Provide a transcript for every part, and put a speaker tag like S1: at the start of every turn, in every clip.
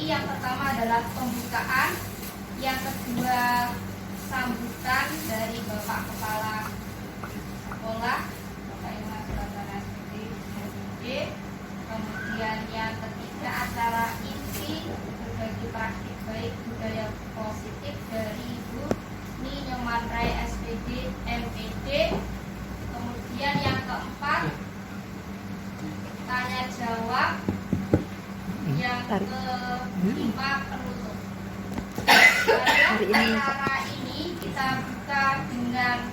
S1: yang pertama adalah pembukaan, yang kedua sambutan dari Bapak Kepala Sekolah, Bapak Imas Pelajaran SD, kemudian yang ketiga acara inti berbagi praktik baik budaya positif dari Ibu Ni Nyomanrai SPD MPD, kemudian yang keempat tanya jawab, yang kelima penutup. Dalam acara ini kita buka dengan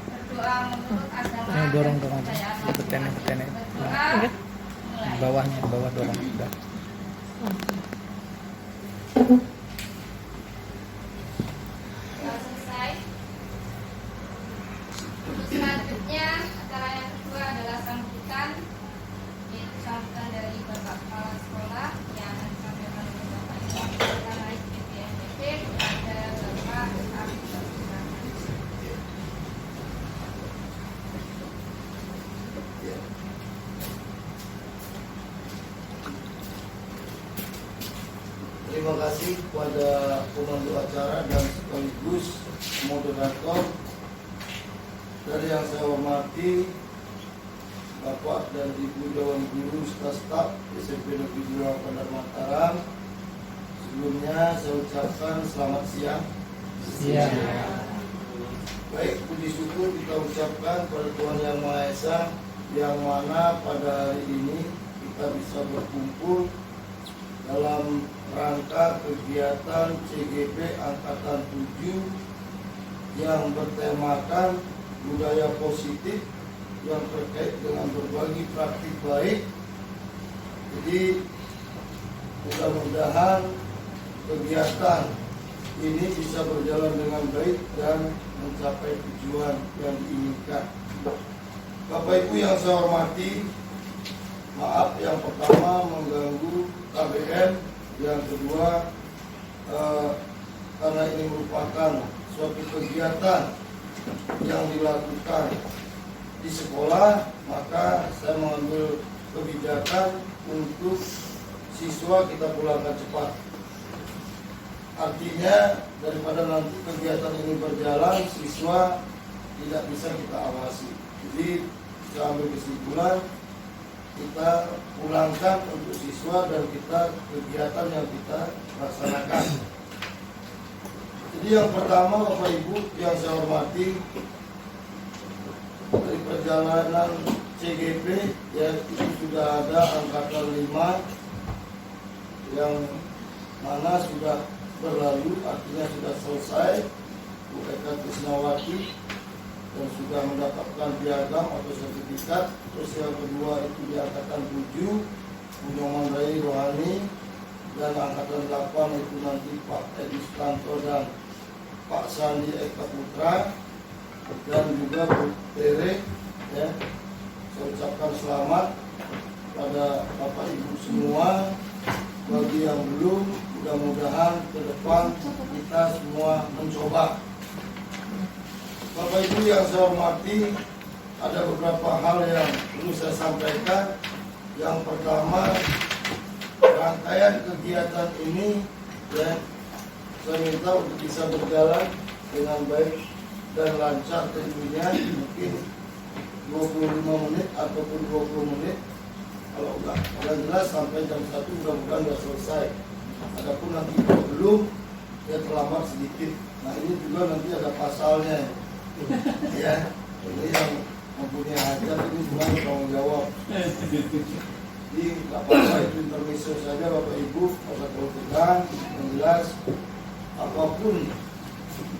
S1: berdoa menurut agama dan kepercayaan masing-masing. Berdoa, mulai.
S2: Bawah dorong udah.
S1: Sudah selesai. Untuk selanjutnya acara yang kedua adalah sambutan, yaitu sambutan dari Bapak Kepala Sekolah yang akan disampaikan oleh Bapak Ibu SPDMPD kepada Bapak Abdul Rahman.
S3: Terima kasih kepada pemandu acara dan sekaligus moderator. Dari yang saya hormati Bapak dan Ibu Dewan Guru staf SMP Negeri 2 Bandar Mataram. Sebelumnya saya ucapkan selamat siang.
S2: Siang.
S3: Baik, puji syukur kita ucapkan pada Tuhan Yang Maha Esa, yang mana pada hari ini kita bisa berkumpul dalam rangka kegiatan CGP Angkatan 7 yang bertemakan budaya positif yang terkait dengan berbagi praktik baik. Jadi mudah-mudahan kegiatan ini bisa berjalan dengan baik dan mencapai tujuan yang diinginkan. Bapak Ibu yang saya hormati, maaf yang pertama mengganggu KBM, yang kedua karena ini merupakan suatu kegiatan yang dilakukan di sekolah, maka saya mengambil kebijakan untuk siswa kita pulangkan cepat. Artinya daripada nanti kegiatan ini berjalan, siswa tidak bisa kita awasi. Jadi saya ambil kesimpulan, kita pulangkan untuk siswa dan kita kegiatan yang kita laksanakan. Jadi yang pertama Bapak Ibu yang saya hormati, dari perjalanan CGP ya itu sudah ada angkatan 5 yang mana sudah berlalu, artinya sudah selesai Bu Eka Krisnawati dan sudah mendapatkan piagam atau sertifikat. Terus yang kedua itu di angkatan 7 Bu Nyomanrai Rohani, dan angkatan 8 itu nanti Pak Edi Sutanto dan Pak Sandi Eka Putra, dan juga Bu Tere ya. Saya ucapkan selamat pada Bapak Ibu semua. Bagi yang belum, mudah-mudahan ke depan kita semua mencoba. Bapak Ibu yang saya hormati, ada beberapa hal yang perlu saya sampaikan. Yang pertama, rangkaian kegiatan ini ya, saya minta untuk bisa berjalan dengan baik dan lancar tentunya, mungkin 25 menit ataupun 20 menit. Kalau jelas sampai jam 1 mudah-mudahan sudah selesai. Adapun nanti kalau belum, ya terlambat sedikit. Nah ini juga nanti ada pasalnya ya. Ini yang mempunyai hajat ini semua tanggung jawab. Jadi nggak apa-apa, itu intermezzo saja Bapak Ibu, masa terlalu tegang. Yang jelas apapun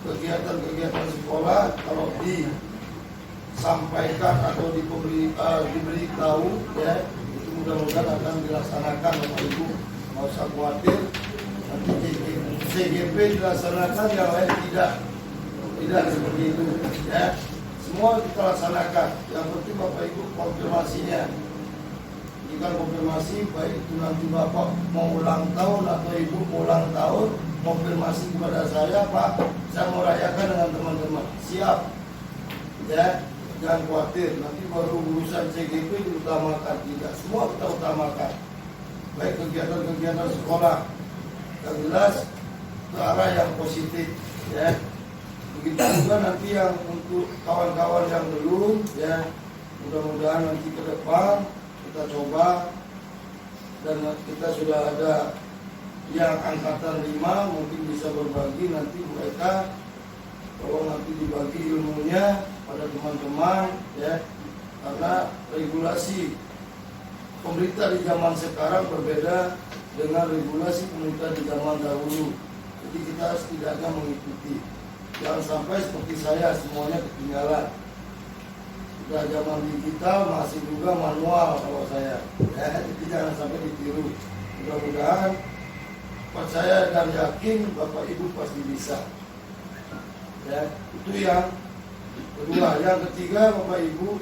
S3: kegiatan-kegiatan sekolah, kalau disampaikan atau diberitahu ya, itu mudah-mudahan akan dilaksanakan Bapak Ibu. Nggak usah khawatir, nanti CGP dilaksanakan, yang lain tidak seperti itu ya. Semua kita laksanakan. Yang penting Bapak Ibu konfirmasinya. Jika konfirmasi baik itu nanti Bapak mau ulang tahun atau Ibu mau ulang tahun, konfirmasi kepada saya, Pak, saya mau rayakan dengan teman-teman. Siap ya, jangan khawatir. Nanti baru urusan CGP diutamakan, tidak, semua kita utamakan. baik kegiatan-kegiatan sekolah yang jelas ke arah yang positif ya. Begitu juga nanti yang untuk kawan-kawan yang belum ya, mudah-mudahan nanti ke depan kita coba, dan kita sudah ada yang angkatan 5 mungkin bisa berbagi nanti mereka, tolong nanti dibagi ilmunya pada teman-teman ya, karena regulasi pemerintah di zaman sekarang berbeda dengan regulasi pemerintah di zaman dahulu. Jadi kita setidaknya mengikuti. Jangan sampai seperti saya semuanya ketinggalan. Sudah zaman digital masih juga manual kalau saya. Ya, jadi jangan sampai ditiru. Mudah-mudahan percaya dan yakin Bapak Ibu pasti bisa. Ya, itu yang kedua. Yang ketiga Bapak Ibu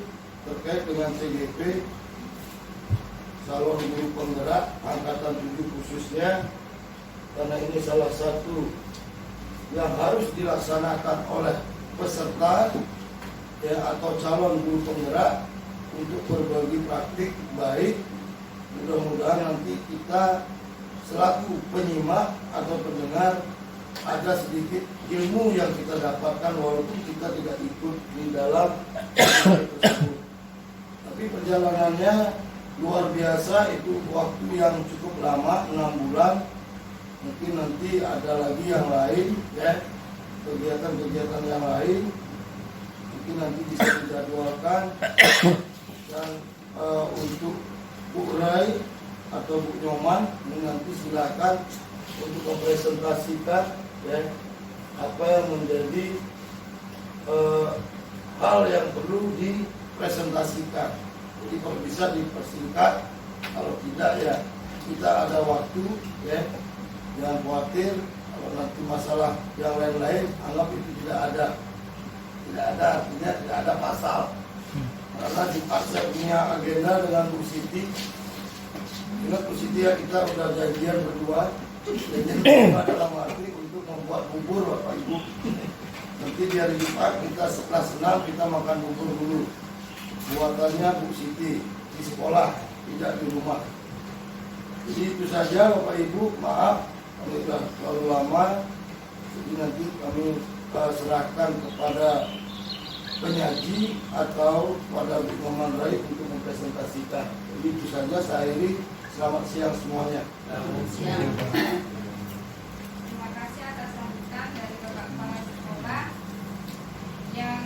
S3: terkait dengan CGP, calon guru penggerak angkatan 7 khususnya, karena ini salah satu yang harus dilaksanakan oleh peserta ya, atau calon guru penggerak untuk berbagi praktik baik. Mudah-mudahan nanti kita selaku penyimak atau pendengar ada sedikit ilmu yang kita dapatkan walaupun kita tidak ikut di dalam tersebut. Tapi perjalanannya luar biasa, itu waktu yang cukup lama, 6 bulan. Mungkin nanti ada lagi yang lain ya, kegiatan-kegiatan yang lain mungkin nanti bisa dijadwalkan. Dan untuk Bu Rai atau Bu Nyoman ini nanti silakan untuk mempresentasikan ya, apa yang menjadi hal yang perlu dipresentasikan. Jadi kalau bisa dipersingkat, kalau tidak ya kita ada waktu ya. Jangan khawatir kalau nanti masalah yang lain-lain anggap itu tidak ada. Tidak ada artinya tidak ada pasal. Karena dipaksa punya agenda dengan Bu Siti. Ingat Bu Siti ya, kita udah janjian berdua. Janjian berdua dalam arti untuk membuat bubur Bapak Ibu. Nanti di hari Jumat kita setelah senam kita makan bubur dulu. Buatannya Bu Siti di sekolah, tidak di rumah. Jadi itu saja Bapak Ibu, maaf kami sudah terlalu lama. Jadi nanti kami serahkan kepada penyaji atau pada Bu Nyoman Rai untuk mempresentasikan. Jadi itu saja, saya akhiri. Selamat siang semuanya.
S1: Selamat siang. Terima kasih atas sambutan dari Bapak Kepala Sekolah yang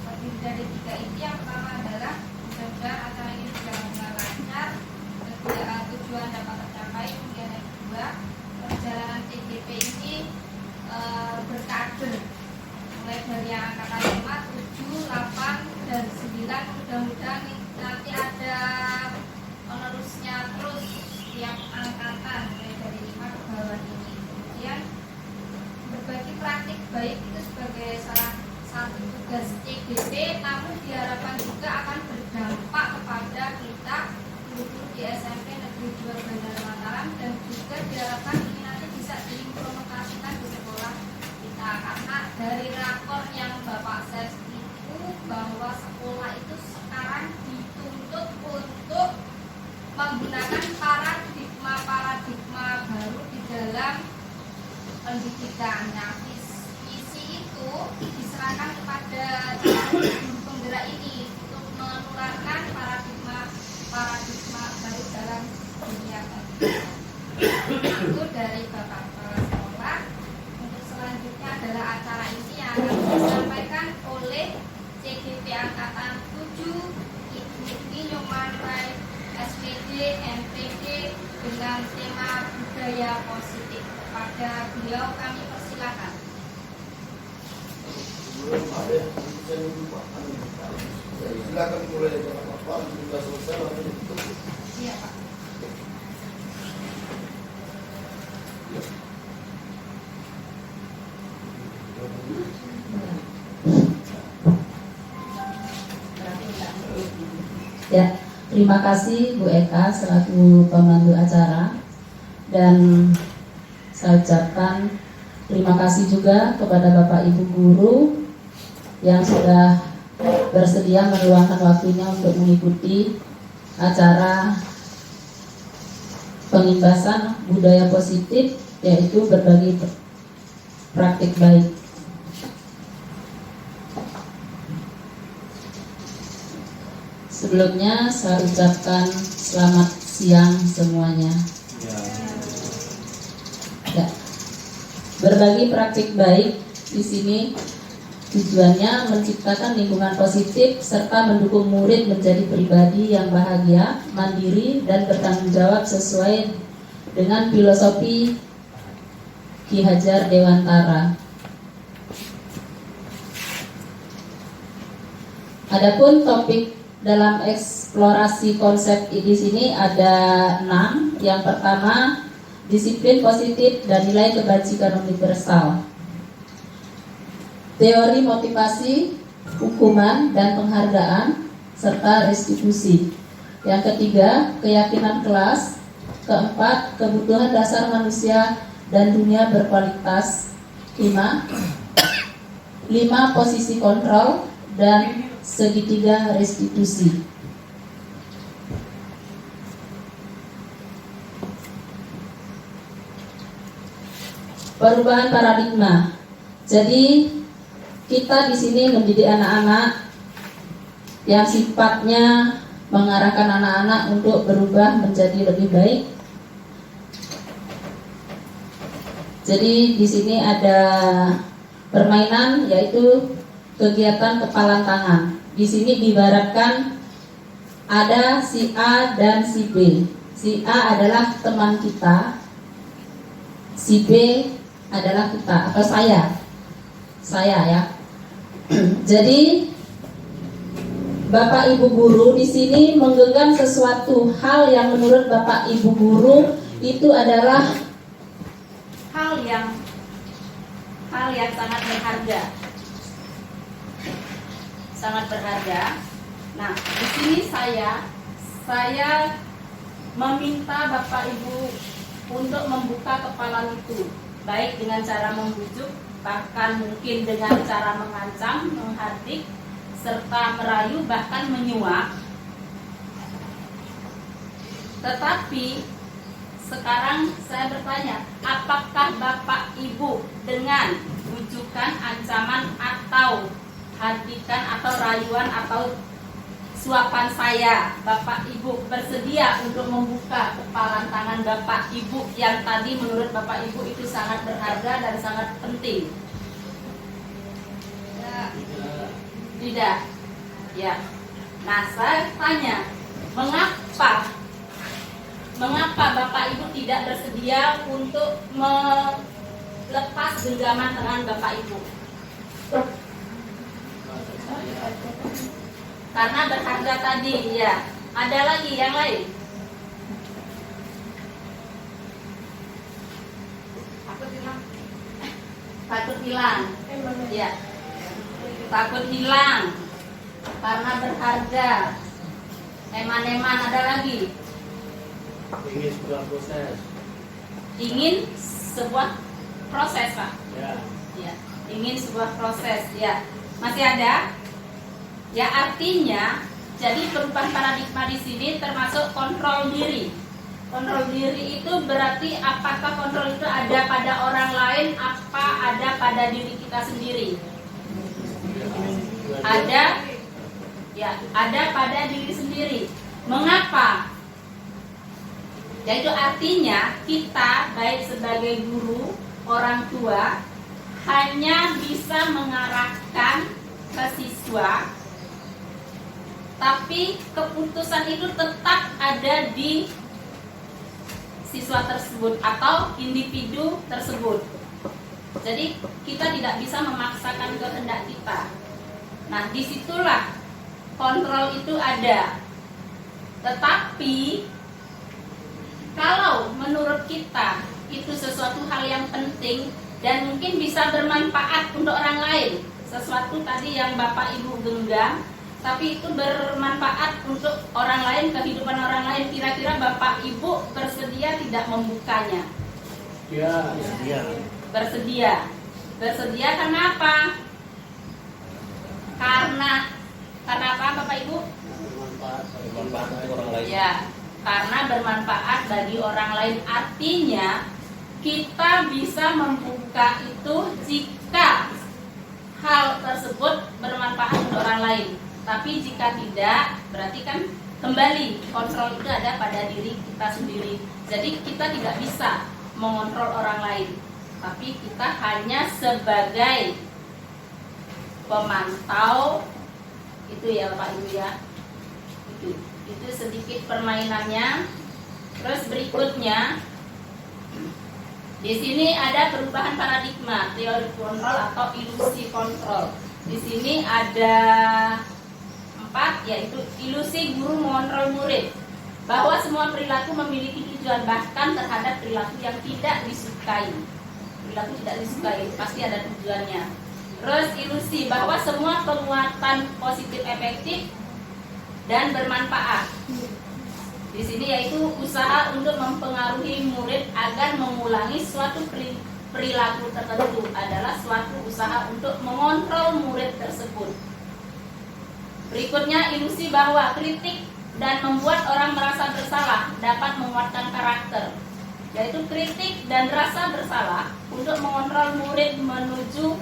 S1: terdiri dari 3 inti. Yang pertama adalah mudah-mudahan acara ini berjalan dengan lancar, tujuan dapat tercapai. Kemudian yang kedua, perjalanan CGP ini berkader, mulai dari yang angkatan 5, 7, 8, dan 9. Mudah-mudahan nanti ada penerusnya terus setiap angkatan mulai dari 5 ke bawah ini. Kemudian berbagi praktik baik itu sebagai salah satu tugas CGP, namun diharapkan juga akan berdampak kepada kita guru di SMP Negeri 2 Bandar Mataram, dan juga diharapkan ini nanti bisa diimplementasikan di sekolah kita, karena dari rapor yang Bapak Ses itu bahwa sekolah itu sekarang dituntut untuk menggunakan paradigma baru di dalam pendidikannya. Visi itu diserahkan kepada guru penggerak ini untuk menularkan paradigma baru dalam dunia pendidikan. Itu dari Bapak Kepala Sekolah. Untuk selanjutnya adalah acara ini yang akan disampaikan oleh CGP Angkatan 7 Ibu Nyoman Rai SPD MPD dengan tema budaya positif. Kepada beliau kami persilakan.
S3: Silakan mulai dengan Bapak, sudah selesai lalu ditutup.
S1: Iya Pak.
S4: Ya, terima kasih Bu Eka selaku pemandu acara, dan saya ucapkan terima kasih juga kepada Bapak Ibu guru yang sudah bersedia meluangkan waktunya untuk mengikuti acara pengimbasan budaya positif, yaitu berbagi praktik baik. Sebelumnya saya ucapkan selamat siang semuanya. Ya. Berbagi praktik baik di sini tujuannya menciptakan lingkungan positif serta mendukung murid menjadi pribadi yang bahagia, mandiri, dan bertanggung jawab sesuai dengan filosofi Ki Hajar Dewantara. Adapun topik dalam eksplorasi konsep di sini ada 6. Yang pertama, disiplin positif dan nilai kebajikan universal. Teori motivasi, hukuman dan penghargaan, serta restitusi. Yang ketiga, keyakinan kelas. Keempat, kebutuhan dasar manusia dan dunia berkualitas. 5, posisi kontrol dan segitiga restitusi. Perubahan paradigma. Jadi kita di sini mendidik anak-anak yang sifatnya mengarahkan anak-anak untuk berubah menjadi lebih baik. Jadi di sini ada permainan, yaitu kegiatan kepalan tangan. Di sini diibaratkan ada si A dan si B. Si A adalah teman kita, si B adalah kita atau saya ya. Jadi Bapak Ibu guru di sini menggenggam sesuatu hal yang menurut Bapak Ibu guru itu adalah hal yang sangat berharga. Sangat berharga. Nah, di sini saya meminta Bapak Ibu untuk membuka kepala itu, baik dengan cara membujuk, bahkan mungkin dengan cara mengancam, menghardik, serta merayu, bahkan menyuap. Tetapi sekarang saya bertanya, apakah Bapak Ibu dengan bujukan, ancaman, atau hardikan, atau rayuan, atau suapan saya, Bapak Ibu bersedia untuk membuka kepalan tangan Bapak Ibu yang tadi menurut Bapak Ibu itu sangat berharga dan sangat penting? Tidak. Ya. Nah, saya tanya, mengapa Bapak Ibu tidak bersedia untuk melepas genggaman tangan Bapak Ibu? Karena berharga tadi, ya. Ada lagi yang lain? Takut hilang. Ya. Takut hilang karena berharga. Eman-eman, ada lagi?
S5: Ingin sebuah proses.
S4: Ingin sebuah proses, Pak.
S5: Ya.
S4: Ya. Ingin sebuah proses, ya. Masih ada? Ya, artinya jadi perubahan paradigma di sini termasuk kontrol diri. Kontrol diri itu berarti apakah kontrol itu ada pada orang lain, apa ada pada diri kita sendiri? Ada, ya, ada pada diri sendiri. Mengapa? Yaitu artinya kita baik sebagai guru, orang tua hanya bisa mengarahkan ke siswa, tapi keputusan itu tetap ada di siswa tersebut atau individu tersebut. Jadi kita tidak bisa memaksakan kehendak kita. Nah, disitulah kontrol itu ada. Tetapi kalau menurut kita itu sesuatu hal yang penting dan mungkin bisa bermanfaat untuk orang lain, sesuatu tadi yang Bapak Ibu genggam, tapi itu bermanfaat untuk orang lain, kehidupan orang lain, kira-kira Bapak Ibu bersedia tidak membukanya?
S5: Ya, bersedia.
S4: Bersedia. Bersedia karena apa? Karena apa Bapak Ibu?
S5: Bermanfaat untuk orang lain.
S4: Ya, karena bermanfaat bagi orang lain. Artinya kita bisa membuka itu jika hal tersebut bermanfaat untuk orang lain. Tapi jika tidak, berarti kan kembali kontrol itu ada pada diri kita sendiri. Jadi kita tidak bisa mengontrol orang lain, tapi kita hanya sebagai pemantau. Itu ya Bapak Ibu ya. Itu sedikit permainannya. Terus berikutnya di sini ada perubahan paradigma, teori kontrol atau ilusi kontrol. Di sini ada 4, yaitu ilusi guru mengontrol murid, bahwa semua perilaku memiliki tujuan, bahkan terhadap perilaku yang tidak disukai. Perilaku tidak disukai pasti ada tujuannya. Terus ilusi bahwa semua penguatan positif efektif dan bermanfaat. Di sini yaitu usaha untuk mempengaruhi murid agar mengulangi suatu perilaku tertentu adalah suatu usaha untuk mengontrol murid tersebut. Berikutnya ilusi bahwa kritik dan membuat orang merasa bersalah dapat menguatkan karakter, yaitu kritik dan rasa bersalah untuk mengontrol murid menuju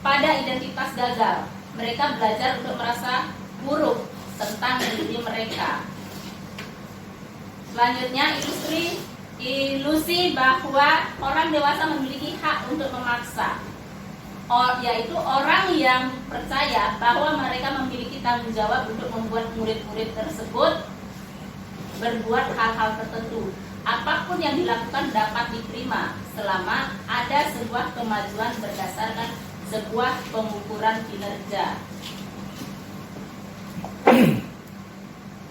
S4: pada identitas gagal. Mereka belajar untuk merasa buruk tentang diri mereka. Selanjutnya ilusi bahwa orang dewasa memiliki hak untuk memaksa, yaitu orang yang percaya bahwa mereka memiliki tanggung jawab untuk membuat murid-murid tersebut berbuat hal-hal tertentu. Apapun yang dilakukan dapat diterima selama ada sebuah kemajuan berdasarkan sebuah pengukuran kinerja.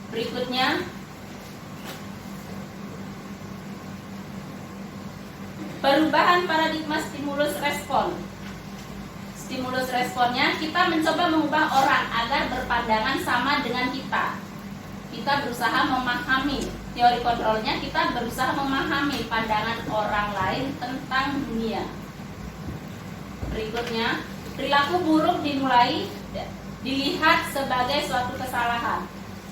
S4: Berikutnya perubahan paradigma stimulus respon. Stimulus responnya, kita mencoba mengubah orang agar berpandangan sama dengan kita. Kita berusaha memahami. Teori kontrolnya, kita berusaha memahami pandangan orang lain tentang dunia. Berikutnya, perilaku buruk dilihat sebagai suatu kesalahan.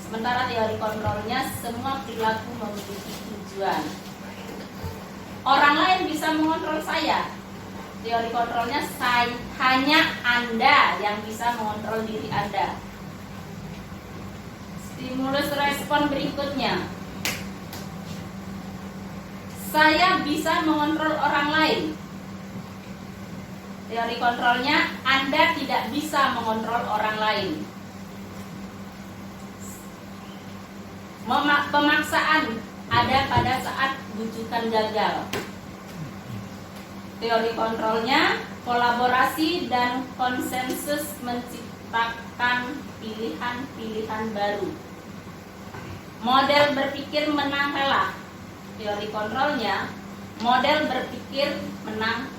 S4: Sementara teori kontrolnya, semua perilaku memiliki tujuan. Orang lain bisa mengontrol saya. Teori kontrolnya, hanya Anda yang bisa mengontrol diri Anda. Stimulus respon berikutnya, saya bisa mengontrol orang lain. Teori kontrolnya, Anda tidak bisa mengontrol orang lain. Pemaksaan ada pada saat bujukan gagal. Teori kontrolnya, kolaborasi dan konsensus menciptakan pilihan-pilihan baru. Model berpikir menang kalah. Teori kontrolnya, model berpikir menang.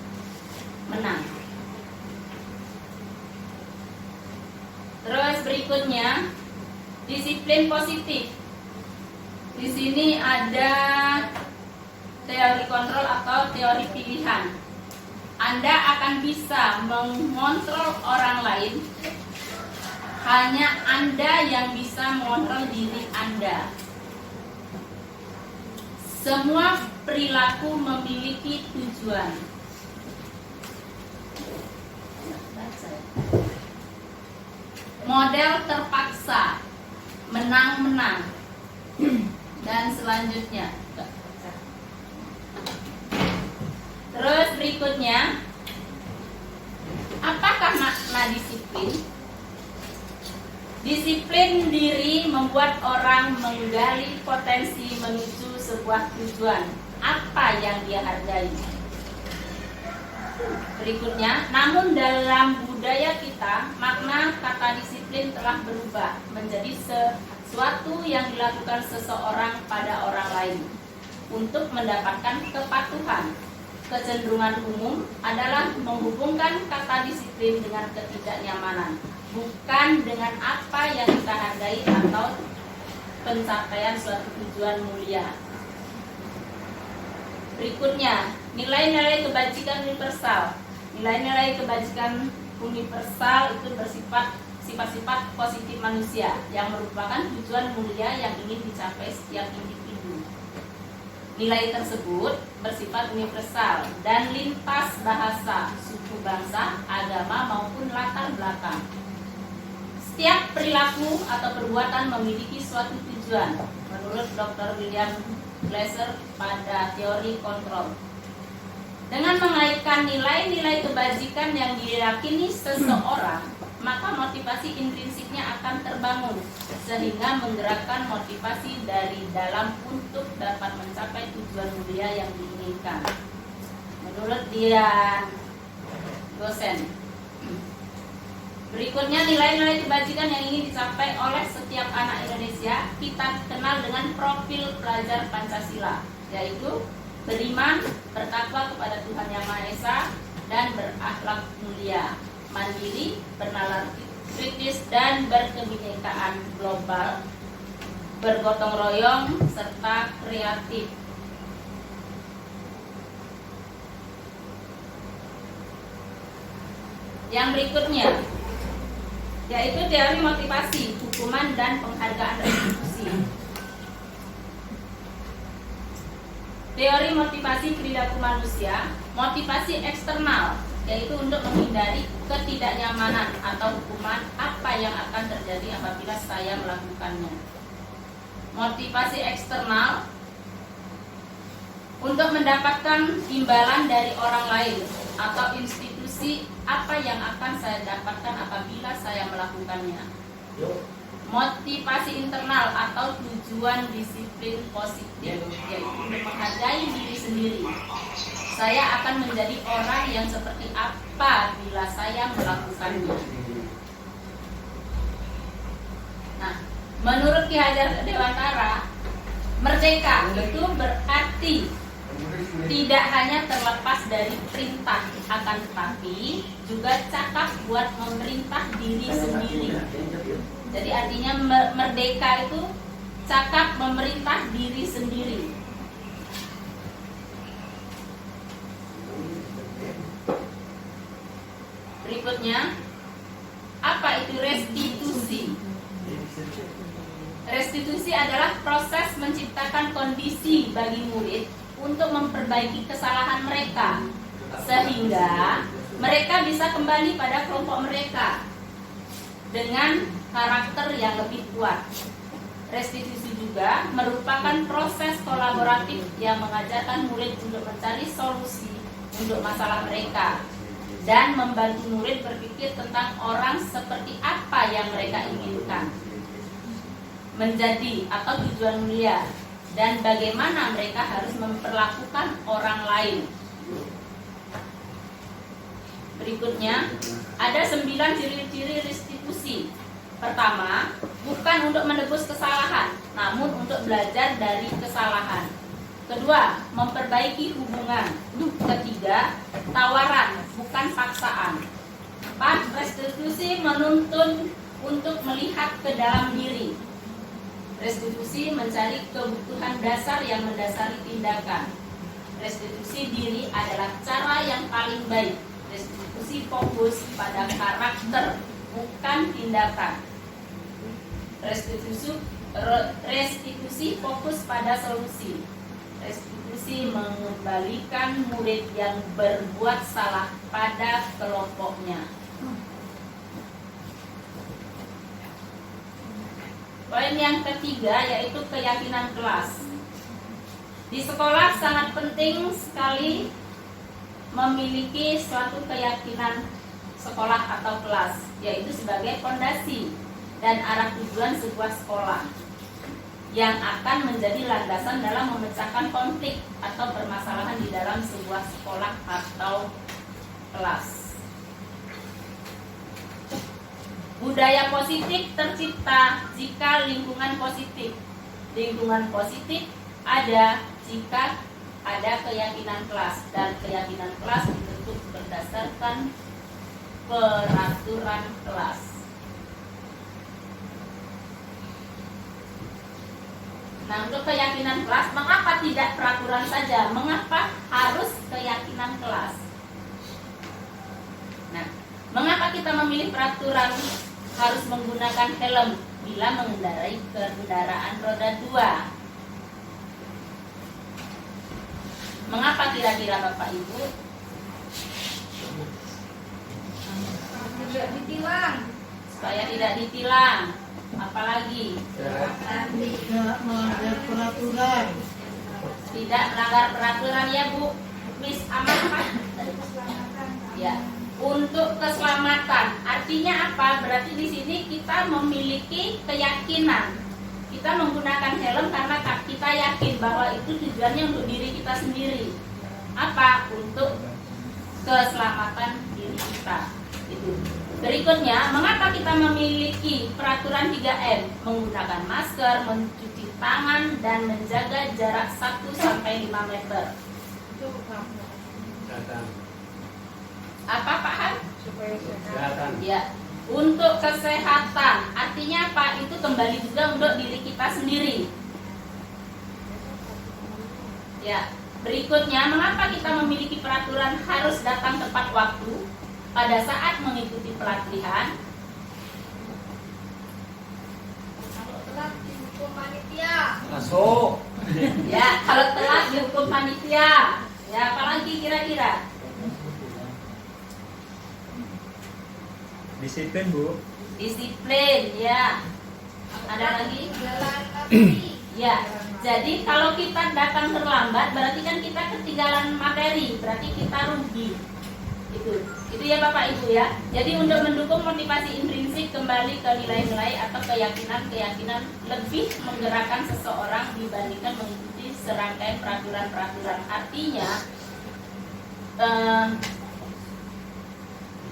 S4: Terus berikutnya, disiplin positif. Di sini ada teori kontrol atau teori pilihan. Anda akan bisa mengontrol orang lain. Hanya Anda yang bisa mengontrol diri Anda. Semua perilaku memiliki tujuan. Model terpaksa, menang-menang. Dan selanjutnya, terus berikutnya, apakah makna disiplin? Disiplin diri membuat orang menggali potensi menuju sebuah tujuan. Apa yang dia hargai? Berikutnya, namun dalam budaya kita, makna kata disiplin telah berubah menjadi sesuatu yang dilakukan seseorang pada orang lain untuk mendapatkan kepatuhan. Kecenderungan umum adalah menghubungkan kata disiplin dengan ketidaknyamanan, bukan dengan apa yang kita hargai atau pencapaian suatu tujuan mulia. Berikutnya, nilai-nilai kebajikan universal. Nilai-nilai kebajikan universal itu bersifat sifat-sifat positif manusia yang merupakan tujuan mulia yang ingin dicapai setiap individu Nilai tersebut bersifat universal dan lintas bahasa, suku bangsa, agama maupun latar belakang. Setiap perilaku atau perbuatan memiliki suatu tujuan, menurut Dr. William Glasser pada teori kontrol. Dengan mengaitkan nilai-nilai kebajikan yang diyakini seseorang, maka motivasi intrinsiknya akan terbangun, sehingga menggerakkan motivasi dari dalam untuk dapat mencapai tujuan mulia yang diinginkan. Menurut Dian Gosen. Berikutnya, nilai-nilai kebajikan yang ingin dicapai oleh setiap anak Indonesia kita kenal dengan profil pelajar Pancasila, yaitu beriman, bertakwa kepada Tuhan Yang Maha Esa, dan berakhlak mulia, mandiri, bernalar kritis, dan berkebinekaan global, bergotong royong, serta kreatif. Yang berikutnya yaitu teori motivasi, hukuman, dan penghargaan restitusi. Teori motivasi perilaku manusia, motivasi eksternal, yaitu untuk menghindari ketidaknyamanan atau hukuman apa yang akan terjadi apabila saya melakukannya. Motivasi eksternal untuk mendapatkan imbalan dari orang lain atau institusi apa yang akan saya dapatkan apabila saya melakukannya. Motivasi internal atau tujuan disiplin positif, yaitu untuk menghargai diri sendiri. Saya akan menjadi orang yang seperti apa bila saya melakukannya. Nah, menurut Ki Hajar Dewantara, merdeka itu berarti tidak hanya terlepas dari perintah, akan tetapi juga cakap buat memerintah diri sendiri. Jadi artinya merdeka itu cakap memerintah diri sendiri. Berikutnya, apa itu restitusi? Restitusi adalah proses menciptakan kondisi bagi murid untuk memperbaiki kesalahan mereka, sehingga mereka bisa kembali pada kelompok mereka dengan karakter yang lebih kuat. Restitusi juga merupakan proses kolaboratif yang mengajarkan murid untuk mencari solusi untuk masalah mereka dan membantu murid berpikir tentang orang seperti apa yang mereka inginkan menjadi atau tujuan mulia, dan bagaimana mereka harus memperlakukan orang lain. Berikutnya, ada 9 ciri-ciri restitusi. Pertama, bukan untuk menebus kesalahan, namun untuk belajar dari kesalahan. Kedua, memperbaiki hubungan. Ketiga, tawaran, bukan paksaan. 4, restitusi menuntun untuk melihat ke dalam diri. Restitusi mencari kebutuhan dasar yang mendasari tindakan. Restitusi diri adalah cara yang paling baik. Restitusi fokus pada karakter, bukan tindakan. Restitusi fokus pada solusi. Restitusi mengembalikan murid yang berbuat salah pada kelompoknya. Poin yang ketiga yaitu keyakinan kelas. Di sekolah sangat penting sekali memiliki suatu keyakinan sekolah atau kelas, yaitu sebagai fondasi dan arah tujuan sebuah sekolah yang akan menjadi landasan dalam memecahkan konflik atau permasalahan di dalam sebuah sekolah atau kelas. Budaya positif tercipta jika lingkungan positif. Lingkungan positif ada jika ada keyakinan kelas, dan keyakinan kelas dibentuk berdasarkan peraturan kelas. Nah, untuk keyakinan kelas, mengapa tidak peraturan saja? Mengapa harus keyakinan kelas? Nah, mengapa kita memilih peraturan harus menggunakan helm bila mengendarai kendaraan roda 2? Mengapa kira-kira Bapak Ibu?
S1: Tidak ditilang.
S4: Supaya tidak ditilang. Apalagi
S5: Tidak melanggar peraturan.
S4: tidak melanggar peraturan ya Bu. Miss aman Pak? Ya. Untuk keselamatan. Artinya apa? Berarti di sini kita memiliki keyakinan. Kita menggunakan helm karena kita yakin bahwa itu tujuannya untuk diri kita sendiri. Apa? Untuk keselamatan diri kita. Itu. Berikutnya, mengapa kita memiliki peraturan 3M? Menggunakan masker, mencuci tangan, dan menjaga jarak 1-5 meter.
S5: Datang.
S4: Apa Pak Han?
S5: Datang.
S4: Ya, untuk kesehatan. Artinya apa? Itu kembali juga untuk diri kita sendiri. Ya, berikutnya, mengapa kita memiliki peraturan harus datang tepat waktu pada saat mengikuti pelatihan?
S1: Kalau telat dihukum panitia.
S5: Masuk.
S4: Ya, kalau telat dihukum panitia. Ya, apalagi kira-kira?
S2: Disiplin Bu.
S4: Disiplin, ya. Ada lagi?
S1: Jalan kaki.
S4: Ya, jadi kalau kita datang terlambat berarti kan kita ketinggalan materi, berarti kita rugi. Itu ya Bapak Ibu ya. Jadi untuk mendukung motivasi intrinsik kembali ke nilai-nilai atau keyakinan-keyakinan lebih menggerakkan seseorang dibandingkan mengikuti serangkaian peraturan-peraturan. Artinya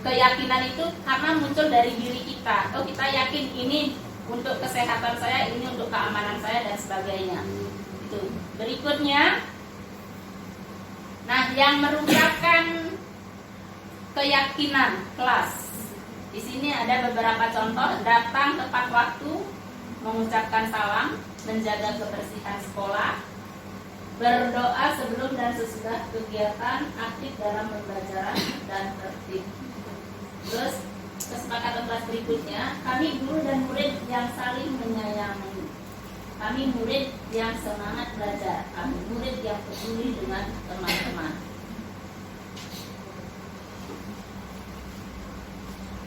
S4: keyakinan itu karena muncul dari diri kita. Oh, kita yakin ini untuk kesehatan saya, ini untuk keamanan saya dan sebagainya. Itu. Berikutnya, nah yang merupakan keyakinan kelas. Di sini ada beberapa contoh: datang tepat waktu, mengucapkan salam, menjaga kebersihan sekolah, berdoa sebelum dan sesudah kegiatan, aktif dalam pembelajaran dan tertib. Terus kesepakatan kelas berikutnya, kami guru dan murid yang saling menyayangi. Kami murid yang semangat belajar. Kami murid yang peduli dengan teman-teman.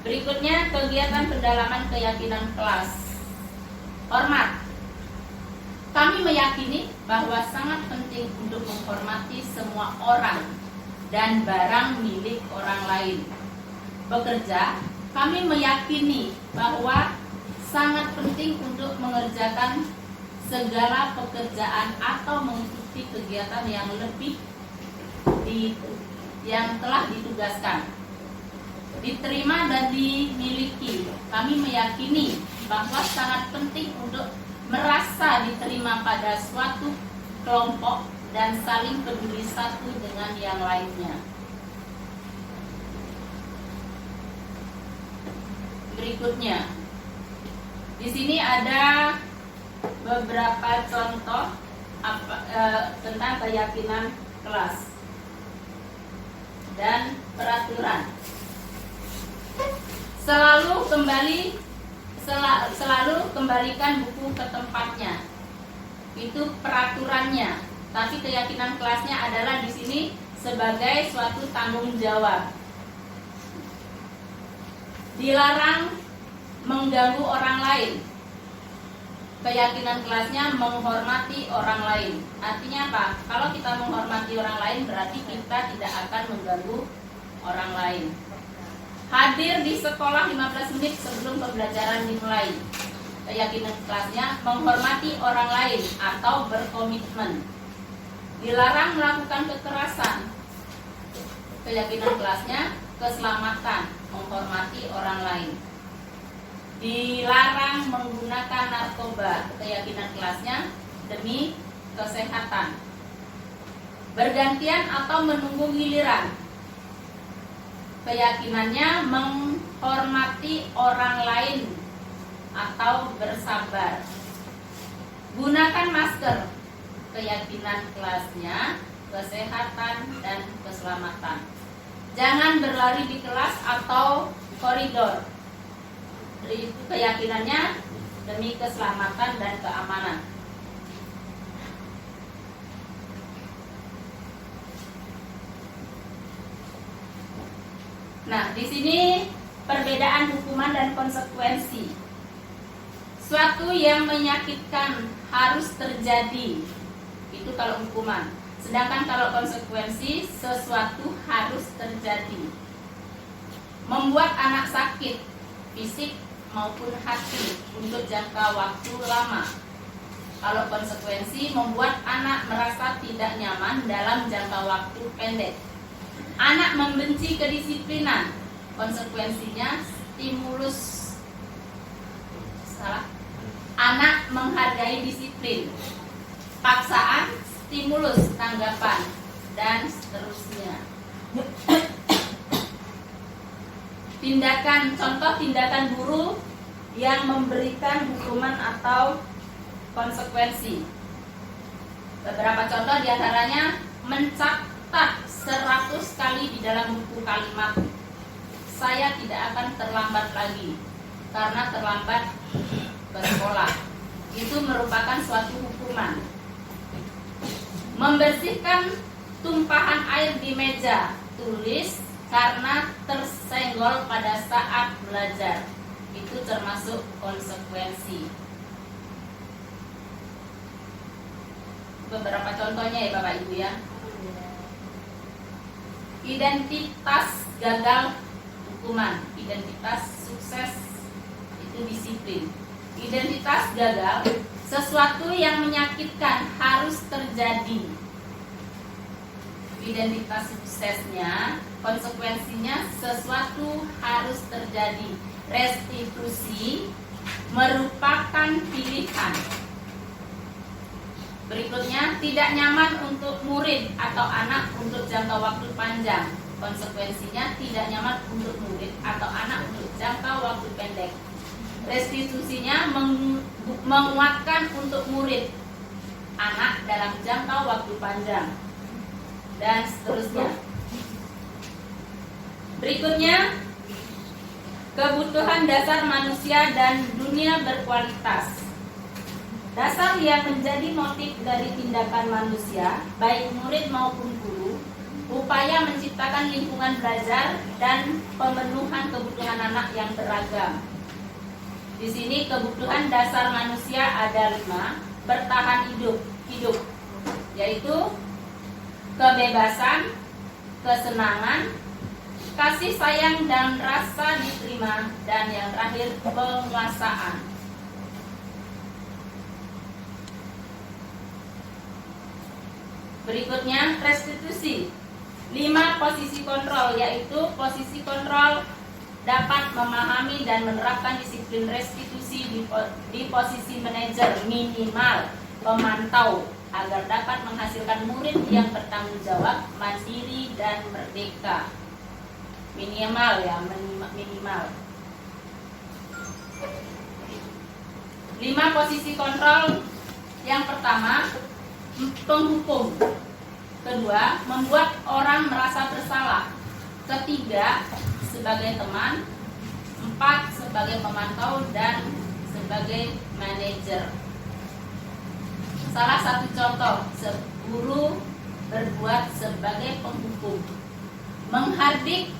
S4: Berikutnya kegiatan pendalaman keyakinan kelas. Hormat. Kami meyakini bahwa sangat penting untuk menghormati semua orang dan barang milik orang lain. Bekerja, kami meyakini bahwa sangat penting untuk mengerjakan segala pekerjaan atau mengikuti kegiatan yang lebih yang telah ditugaskan. Diterima dan dimiliki, kami meyakini bahwa sangat penting untuk merasa diterima pada suatu kelompok dan saling peduli satu dengan yang lainnya. Berikutnya, di sini ada beberapa contoh tentang keyakinan kelas dan peraturan. Selalu kembalikan buku ke tempatnya. Itu peraturannya. Tapi keyakinan kelasnya adalah di sini sebagai suatu tanggung jawab. Dilarang mengganggu orang lain. Keyakinan kelasnya menghormati orang lain. Artinya apa? Kalau kita menghormati orang lain berarti kita tidak akan mengganggu orang lain. Hadir di sekolah 15 menit sebelum pembelajaran dimulai. Keyakinan kelasnya menghormati orang lain atau berkomitmen. Dilarang melakukan kekerasan. Keyakinan kelasnya keselamatan, menghormati orang lain. Dilarang menggunakan narkoba. Keyakinan kelasnya demi kesehatan. Bergantian atau menunggu giliran. Keyakinannya menghormati orang lain atau bersabar. Gunakan masker. Keyakinan kelasnya kesehatan dan keselamatan. Jangan berlari di kelas atau koridor. Itu keyakinannya demi keselamatan dan keamanan. Nah, di sini perbedaan hukuman dan konsekuensi. Suatu yang menyakitkan harus terjadi, itu kalau hukuman. Sedangkan kalau konsekuensi, sesuatu harus terjadi. Membuat anak sakit, fisik maupun hati untuk jangka waktu lama. Kalau konsekuensi, membuat anak merasa tidak nyaman dalam jangka waktu pendek. Anak membenci kedisiplinan, konsekuensinya stimulus. Salah. Anak menghargai disiplin, paksaan, stimulus, tanggapan, dan seterusnya. Contoh tindakan guru yang memberikan hukuman atau konsekuensi. Beberapa contoh diantaranya mencatat 100 kali di dalam buku kalimat, saya tidak akan terlambat lagi karena terlambat bersekolah. Itu merupakan suatu hukuman. Membersihkan tumpahan air di meja tulis karena tersenggol pada saat belajar, itu termasuk konsekuensi. Beberapa contohnya ya Bapak Ibu ya. Identitas gagal hukuman, identitas sukses itu disiplin. Identitas gagal, sesuatu yang menyakitkan harus terjadi. Identitas suksesnya, konsekuensinya sesuatu harus terjadi. Restitusi merupakan pilihan. Berikutnya, tidak nyaman untuk murid atau anak untuk jangka waktu panjang. Konsekuensinya tidak nyaman untuk murid atau anak untuk jangka waktu pendek. Restitusinya menguatkan untuk murid, anak dalam jangka waktu panjang, dan seterusnya. Berikutnya, kebutuhan dasar manusia dan dunia berkualitas. Dasar yang menjadi motif dari tindakan manusia, baik murid maupun guru, upaya menciptakan lingkungan belajar dan pemenuhan kebutuhan anak yang beragam. Di sini kebutuhan dasar manusia ada 5, bertahan hidup, yaitu kebebasan, kesenangan, kasih sayang dan rasa diterima, dan yang terakhir penguasaan. Berikutnya restitusi. 5 posisi kontrol, yaitu posisi kontrol dapat memahami dan menerapkan disiplin restitusi di posisi manajer minimal pemantau agar dapat menghasilkan murid yang bertanggung jawab, mandiri dan merdeka. Minimal ya, minimal. 5 posisi kontrol. Yang pertama, penghukum. Kedua, membuat orang merasa bersalah. Ketiga, sebagai teman. 4, sebagai pemantau, dan sebagai manajer. Salah satu contoh, guru berbuat sebagai penghukum. Menghardik,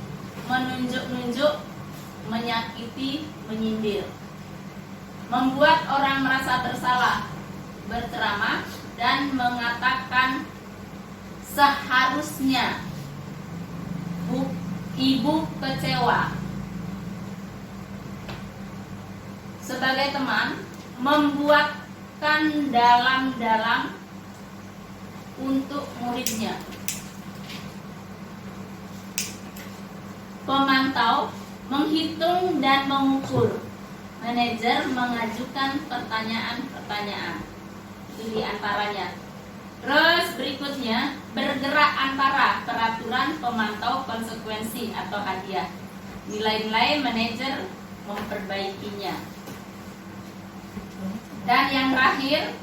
S4: menunjuk-nunjuk, menyakiti, menyindir. Membuat orang merasa bersalah, berceramah, dan mengatakan seharusnya. Ibu kecewa. Sebagai teman, membuatkan dalam-dalam untuk muridnya. Pemantau, menghitung dan mengukur. Manajer mengajukan pertanyaan-pertanyaan. Itu diantaranya. Terus berikutnya, bergerak antara peraturan, pemantau, konsekuensi atau hadiah. Nilai-nilai manajer memperbaikinya. Dan yang terakhir,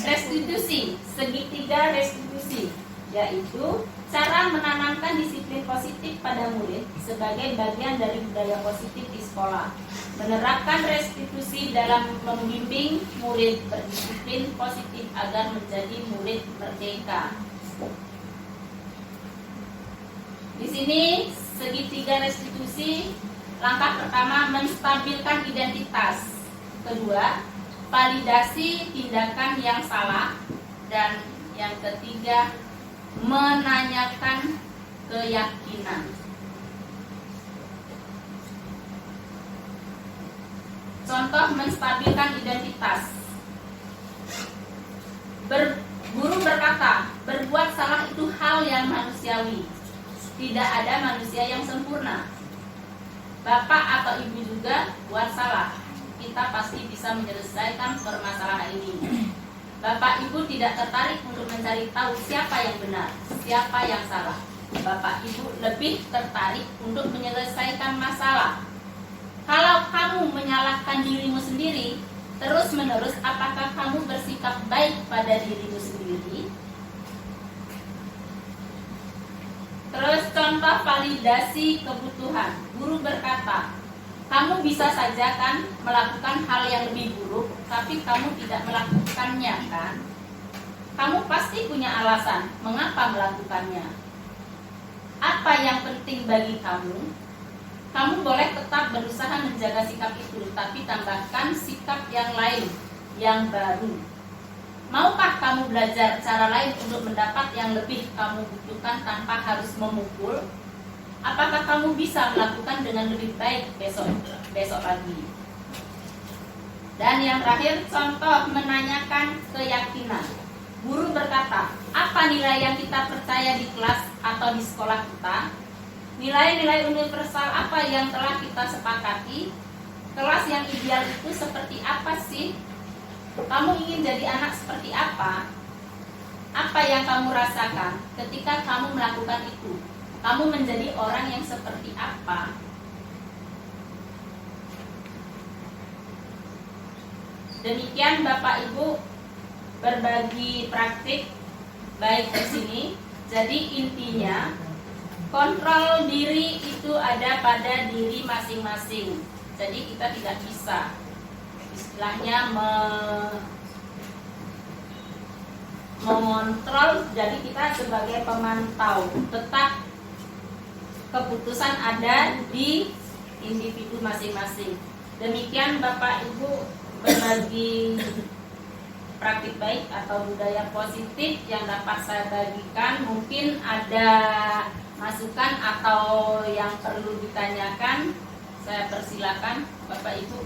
S4: restitusi, segitiga restitusi, yaitu cara menanamkan disiplin positif pada murid sebagai bagian dari budaya positif di sekolah. Menerapkan restitusi dalam membimbing murid berdisiplin positif agar menjadi murid merdeka. Di sini 3 restitusi, langkah pertama menstabilkan identitas. Kedua, validasi tindakan yang salah. Dan yang ketiga, menanyakan keyakinan. Contoh menstabilkan identitas. Guru berkata, berbuat salah itu hal yang manusiawi. Tidak ada manusia yang sempurna. Bapak atau ibu juga buat salah. Kita pasti bisa menyelesaikan permasalahan ini. Bapak ibu tidak tertarik untuk mencari tahu siapa yang benar, siapa yang salah. Bapak ibu lebih tertarik untuk menyelesaikan masalah. Kalau kamu menyalahkan dirimu sendiri, terus-menerus, apakah kamu bersikap baik pada dirimu sendiri? Terus contoh validasi kebutuhan. Guru berkata, kamu bisa saja kan melakukan hal yang lebih buruk, tapi kamu tidak melakukannya kan? Kamu pasti punya alasan mengapa melakukannya. Apa yang penting bagi kamu? Kamu boleh tetap berusaha menjaga sikap itu, tapi tambahkan sikap yang lain, yang baru. Maukah kamu belajar cara lain untuk mendapat yang lebih kamu butuhkan tanpa harus memukul? Apakah kamu bisa melakukan dengan lebih baik besok pagi? Dan yang terakhir, contoh menanyakan keyakinan. Guru berkata, apa nilai yang kita percaya di kelas atau di sekolah kita? Nilai-nilai universal apa yang telah kita sepakati? Kelas yang ideal itu seperti apa sih? Kamu ingin jadi anak seperti apa? Apa yang kamu rasakan ketika kamu melakukan itu? Kamu menjadi orang yang seperti apa? Demikian Bapak Ibu berbagi praktik baik di sini. Jadi intinya kontrol diri itu ada pada diri masing-masing. Jadi kita tidak bisa istilahnya mengontrol. Jadi kita sebagai pemantau, tetap keputusan ada di individu masing-masing. Demikian Bapak Ibu berbagi praktik baik atau budaya positif yang dapat saya bagikan. Mungkin ada masukan atau yang perlu ditanyakan, saya persilakan Bapak Ibu.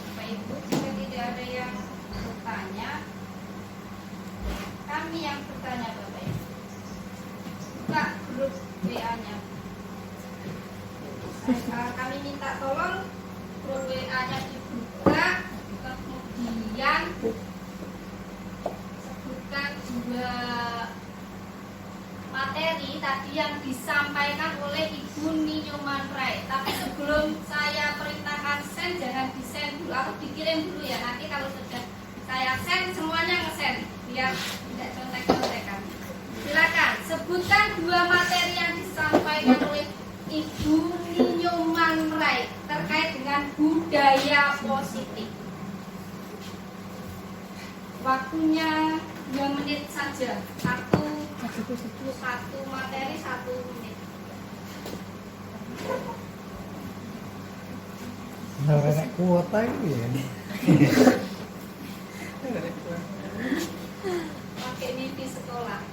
S1: Bapak Ibu, jika tidak ada yang bertanya, kami yang bertanya Bapak Ibu. Buka grup WA-nya. Kami minta tolong grup WA-nya dibuka. Kemudian sebutkan 2 materi tadi yang disampaikan oleh Ibu Ninyoman Rai. Tapi sebelum saya perintahkan send, jangan di-send dulu atau dikirim dulu ya. Nanti kalau sudah saya send, semuanya nge-send biar tidak contek-contekan. Silakan sebutkan 2 materi yang disampaikan oleh Ibu Ninyoman Rai terkait dengan budaya positif. Waktunya 2 menit saja. Satu materi 1 menit.
S2: Nah, kuota ini ya.
S1: Pakai wifi sekolah.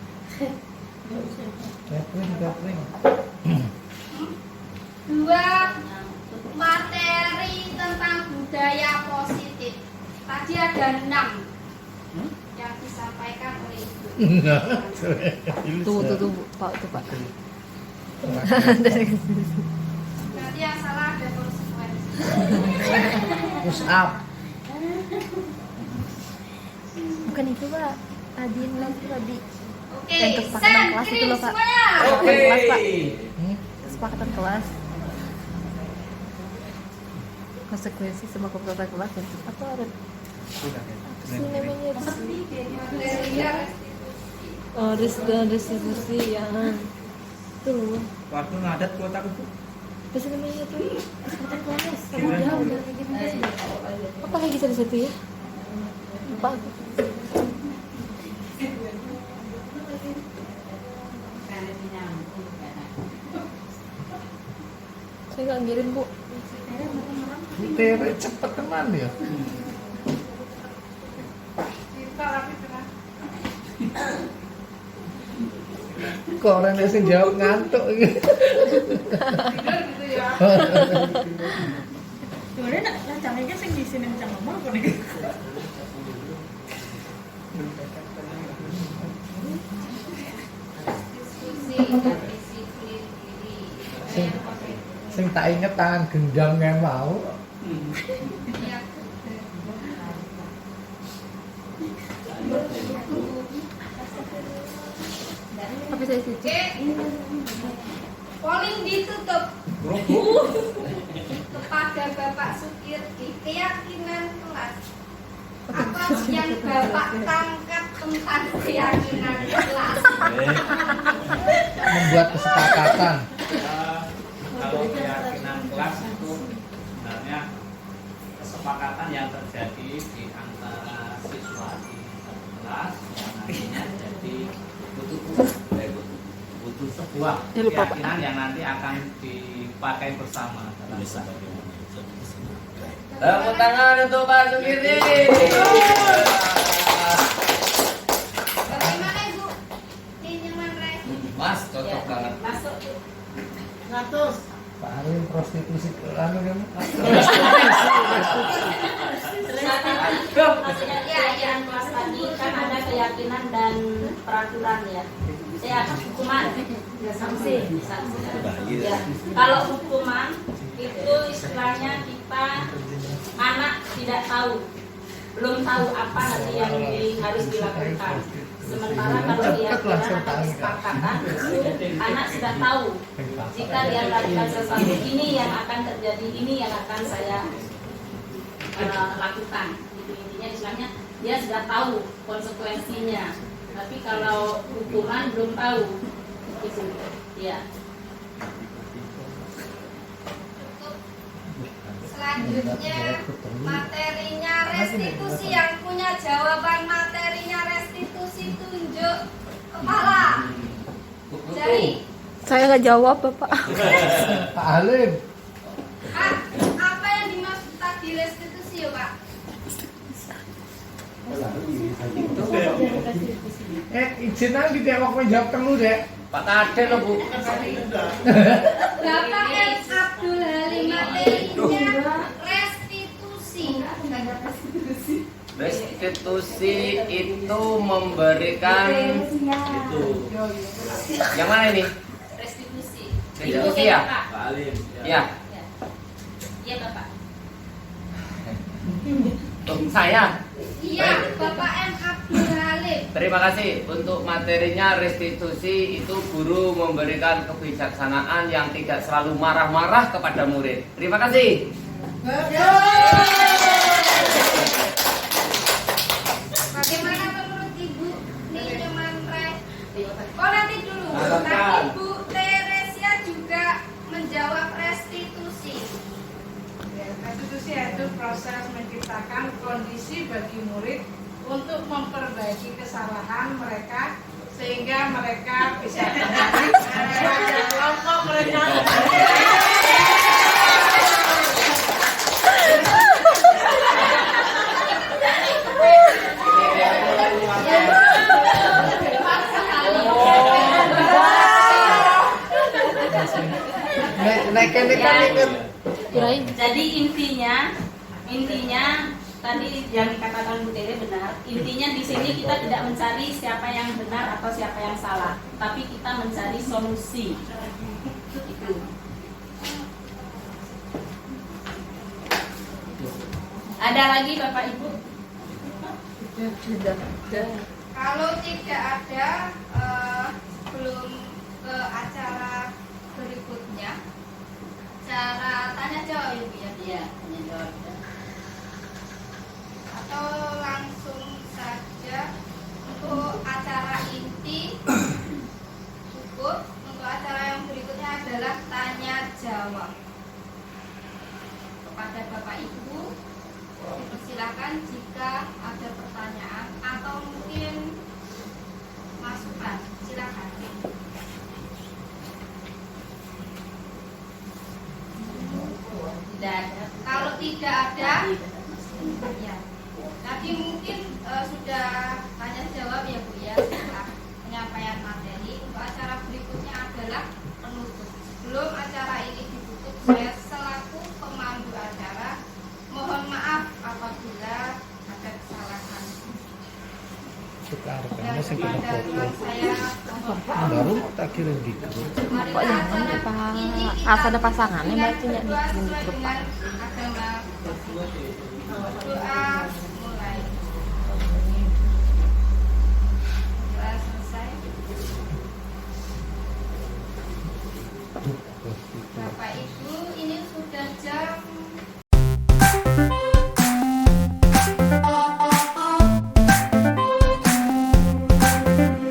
S2: Catering.
S1: 2 materi tentang budaya positif. Tadi ada 6 yang disampaikan oleh Ibu.
S6: Tunggu, Pak, itu Pak.
S1: Nanti yang salah ada konsekuensi.
S2: Push up.
S6: Bukan itu Pak. Tadi tadi.
S1: Oke,
S6: Yang kesepakatan
S1: send,
S6: kelas itu
S1: kirim
S6: loh, Pak.
S1: semuanya.
S6: Kelas, Pak.
S2: Hmm?
S6: Kesepakatan kelas. Konsekuensi sama kesepakatan kelas ya. Apa ada? Apa sih namanya?
S1: Materinya
S6: Oh, restitusi ya. Itu loh.
S5: Waktu ngadat kuota aku.
S6: Apa sih namanya tuh? Kesepakatan kelas. Udah. Apa lagi di situ ya? Lupa. Saya nggak ngirim, Bu.
S2: Tere cepet teman ya. Kok orang yang jawab ngantuk gitu.
S7: Sebenarnya nak lancangnya sing di sini macam nomor kok nih.
S1: Diskusi dan disiplin diri.
S2: Sing, sing tak inget tangan genggam yang mau.
S1: Iya.
S6: Tapi saya sih.
S1: Oke. Polling ditutup. Kepada Bapak Sukirdi, keyakinan kelas. Apa yang Bapak tangkap tentang keyakinan kelas?
S2: Membuat kesepakatan.
S5: Kalau keyakinan kelas itu sebenarnya kesepakatan yang terjadi di antara siswa di satu kelas yang nantinya jadi butuh sebuah
S6: Ya, lupa, Pak.
S5: keyakinan yang nanti akan dipakai bersama dalam
S8: Tepuk tangan untuk Pak Sukirdi.
S1: Bagaimana Ibu? Pinjaman res.
S8: Mas, cocok banget.
S4: Masuk.
S7: 100.
S2: Pak Harim prostitusi anu kan.
S4: Maksudnya keyakinan kelas tadi kan ada keyakinan dan peraturan ya. Saya hukuman, sanksi. Ya. Kalau hukuman itu istilahnya kita anak tidak tahu, belum tahu apa nanti yang harus dilakukan. Sementara kalau keyakinan atau kesepakatan itu anak sudah tahu jika dia melakukan sesuatu ini yang akan terjadi, ini yang akan saya lakukan. Itu intinya istilahnya dia sudah tahu konsekuensinya. Tapi kalau hukuman belum tahu itu ya.
S1: Selanjutnya materinya restitusi, yang punya jawaban materinya restitusi tunjuk kepala. Jari.
S6: Saya nggak jawab, Bapak.
S2: Pak Halim.
S1: Apa yang dimaksud tadi restitusi ya Pak?
S2: Izin aja di tewak menjawab telu dek.
S8: Pak Kade loh Bu.
S1: Bapak M. Abdul Halim, materinya restitusi.
S8: Restitusi itu memberikan itu. Yang mana ini?
S4: Restitusi.
S8: Restitusi ya?
S4: Pak.
S8: Ya.
S4: Iya Bapak.
S8: Saya.
S1: Iya, Bapak M. Abdul Halim.
S8: Terima kasih untuk materinya restitusi itu guru memberikan kebijaksanaan yang tidak selalu marah-marah kepada murid. Terima kasih.
S1: Bagaimana menurut Ibu pinjaman res? Oh nanti dulu. Tadi Bu Teresia juga menjawab restitusi.
S7: Restitusi yaitu proses menciptakan kondisi bagi murid untuk memperbaiki kesalahan mereka sehingga mereka bisa kembali pada kelompok mereka.
S2: Naik ini kan ikut.
S6: Kirain.
S4: Jadi intinya tadi yang dikatakan Bu Tere benar. Intinya di sini kita tidak mencari siapa yang benar atau siapa yang salah, tapi kita mencari solusi. Itu. Ada lagi Bapak Ibu?
S1: Kalau tidak ada, belum ke acara berikutnya. Cara tanya jawab ya Bu ya?
S4: Iya, tanya jawab.
S1: Atau langsung saja untuk acara inti cukup. Untuk acara yang berikutnya adalah tanya jawab. Kepada Bapak Ibu dipersilakan jika ada? Ya. Tadi mungkin sudah tanya jawab ya Bu ya setelah penyampaian materi. Untuk acara berikutnya adalah penutup. Sebelum acara ini ditutup, saya selaku pemandu acara mohon maaf apabila ada kesalahan.
S2: Sekarang
S1: Dan
S2: sing kena
S1: kepada
S2: foto.
S1: Tuhan saya mohon maaf.
S2: Baru tak kirim di grup.
S6: Kok jangan pas ada pasangannya berarti nggak dikirim di grup, Pak.
S1: Agama doa mulai. Doa selesai. Bapak Ibu, ini sudah jam